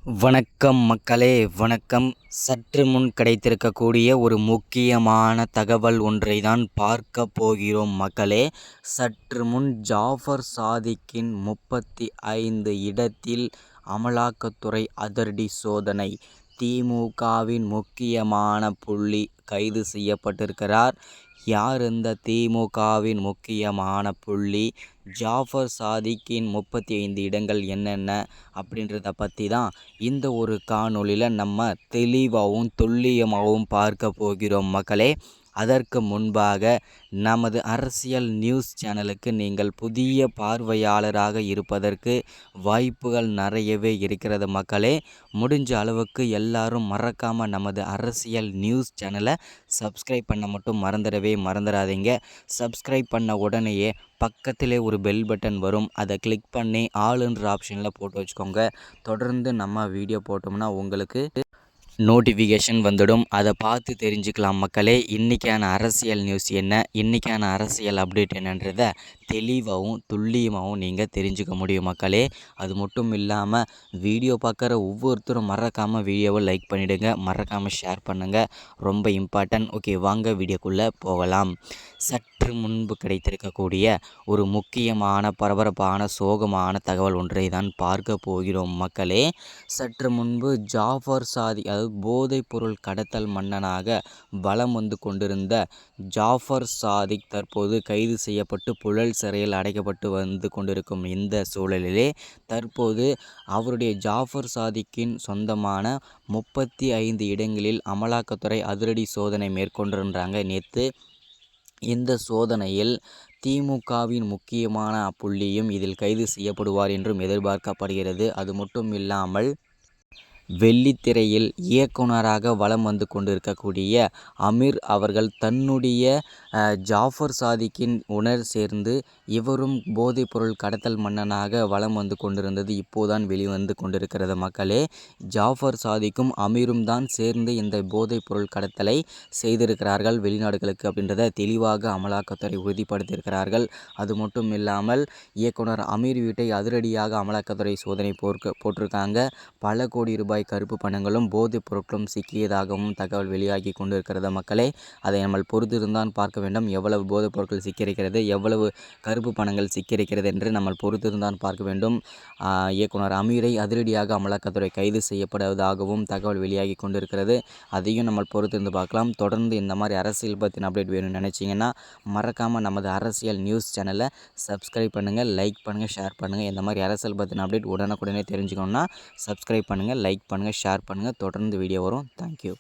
வணக்கம் மக்களே, வணக்கம். சற்று முன் கிடைத்திருக்கக்கூடிய ஒரு முக்கியமான தகவல் ஒன்றை தான் பார்க்க போகிறோம் மக்களே. சற்று முன் ஜாஃபர் சாதிக்கின் 35 இடத்தில் அமலாக்கத்துறை அதிரடி சோதனை. திமுகவின் முக்கியமான புள்ளி கைது செய்யப்பட்டிருக்கிறார். யார் இந்த திமுகவின் முக்கியமான புள்ளி? ஜாஃபர் சாதிக்கின் 35 இடங்கள் என்னென்ன அப்படின்றத பற்றி தான் இந்த ஒரு காணொளியில் நம்ம தெளிவாகவும் துல்லியமாகவும் பார்க்க போகிறோம் மக்களே. அதற்கு முன்பாக நமது அரசியல் நியூஸ் சேனலுக்கு நீங்கள் புதிய பார்வையாளராக இருப்பதற்கு வாய்ப்புகள் நிறையவே இருக்கிறது மக்களே. முடிஞ்ச அளவுக்கு எல்லாரும் மறக்காமல் நமது அரசியல் நியூஸ் சேனலை சப்ஸ்கிரைப் பண்ண மட்டும் மறந்துடாதீங்க. சப்ஸ்கிரைப் பண்ண உடனேயே பக்கத்திலே ஒரு பெல் பட்டன் வரும், அதை கிளிக் பண்ணி ஆளுன்ற ஆப்ஷனில் போட்டு வச்சுக்கோங்க. தொடர்ந்து நம்ம வீடியோ போட்டோம்னா உங்களுக்கு நோட்டிஃபிகேஷன் வந்துடும். அதை பார்த்து தெரிஞ்சுக்கலாம் மக்களே. இன்றைக்கான அரசியல் நியூஸ் என்ன, இன்றைக்கான அரசியல் அப்டேட் என்னன்றதை தெளிவாகவும் துல்லியமாகவும் நீங்கள் தெரிஞ்சுக்க முடியும் மக்களே. அது மட்டும் இல்லாமல் வீடியோ பார்க்குற ஒவ்வொருத்தரும் மறக்காமல் வீடியோவை லைக் பண்ணிவிடுங்க, மறக்காமல் ஷேர் பண்ணுங்கள், ரொம்ப இம்பார்ட்டன்ட். ஓகே, வாங்க வீடியோக்குள்ளே போகலாம். சற்று முன்பு கிடைத்திருக்கக்கூடிய ஒரு முக்கியமான பரபரப்பான சோகமான தகவல் ஒன்றை தான் பார்க்க போகிறோம் மக்களே. சற்று முன்பு ஜாஃபர் சாதிக், அதாவது போதைப் பொருள் கடத்தல் மன்னனாக வலம் வந்து கொண்டிருந்த ஜாஃபர் சாதிக் தற்போது கைது செய்யப்பட்டு புழல் சிறையில் அடைக்கப்பட்டு வந்து கொண்டிருக்கும் இந்த சூழலிலே தற்போது அவருடைய ஜாஃபர் சாதிக்கின் சொந்தமான 35 இடங்களில் அமலாக்கத்துறை அதிரடி சோதனை மேற்கொண்டிருந்தாங்க நேற்று. இந்த சோதனையில் திமுகவின் முக்கியமான புள்ளியும் இதில் கைது செய்யப்படுவார் என்றும் எதிர்பார்க்கப்படுகிறது. அது மட்டும் இல்லாமல் வெள்ளித்திரையில் இயக்குனராக வலம் வந்து கொண்டிருக்கக்கூடிய அமீர் அவர்கள் தன்னுடைய ஜாஃபர் சாதிக்கின் உணர் சேர்ந்து இவரும் போதைப்பொருள் கடத்தல் மன்னனாக வலம் வந்து கொண்டிருந்தது இப்போதான் வெளிவந்து கொண்டிருக்கிறது மக்களே. ஜாஃபர் சாதிக்கும் அமீரும் தான் சேர்ந்து இந்த போதைப்பொருள் கடத்தலை செய்திருக்கிறார்கள் வெளிநாடுகளுக்கு அப்படின்றத தெளிவாக அமலாக்கத்துறை உறுதிப்படுத்தியிருக்கிறார்கள். அது மட்டும் இல்லாமல் இயக்குனர் அமீர் வீட்டை அதிரடியாக அமலாக்கத்துறை சோதனை போட்டிருக்காங்க. பல கோடி ரூபாய் கருப்பு பணங்களும் போதைப் பொருட்களும் சிக்கியதாகவும் தகவல் வெளியாகி கொண்டிருக்கிறது மக்களே. அதை நம்ம பொறுத்திருந்தான் பார்க்க வேண்டும். எவ்வளவு போதைப் பொருட்கள் சிக்கியிருக்கிறது, எவ்வளவு கருப்பு பணங்கள் சிக்கியிருக்கிறது என்று நம்ம பொறுத்திருந்தான் பார்க்க வேண்டும். இயக்குனர் அமீரை அதிரடியாக அமலாக்கத்துறை கைது செய்யப்படுவதாகவும் தகவல் வெளியாகி கொண்டிருக்கிறது. அதையும் நம்ம பொறுத்திருந்து பார்க்கலாம். தொடர்ந்து இந்த மாதிரி அரசியல் பற்றின அப்டேட் வேணும்னு நினச்சிங்கன்னா மறக்காமல் நமது அரசியல் நியூஸ் சேனலை சப்ஸ்கிரைப் பண்ணுங்கள், லைக் பண்ணுங்கள், ஷேர் பண்ணுங்கள். இந்த மாதிரி அரசியல் பற்றின அப்டேட் உடனுக்குடனே தெரிஞ்சுக்கணுன்னா சப்ஸ்கிரைப் பண்ணுங்கள், லைக் பண்ணுங்கள், ஷேர் பண்ணுங்கள். தொடர்ந்து வீடியோ வரும். தேங்க்யூ.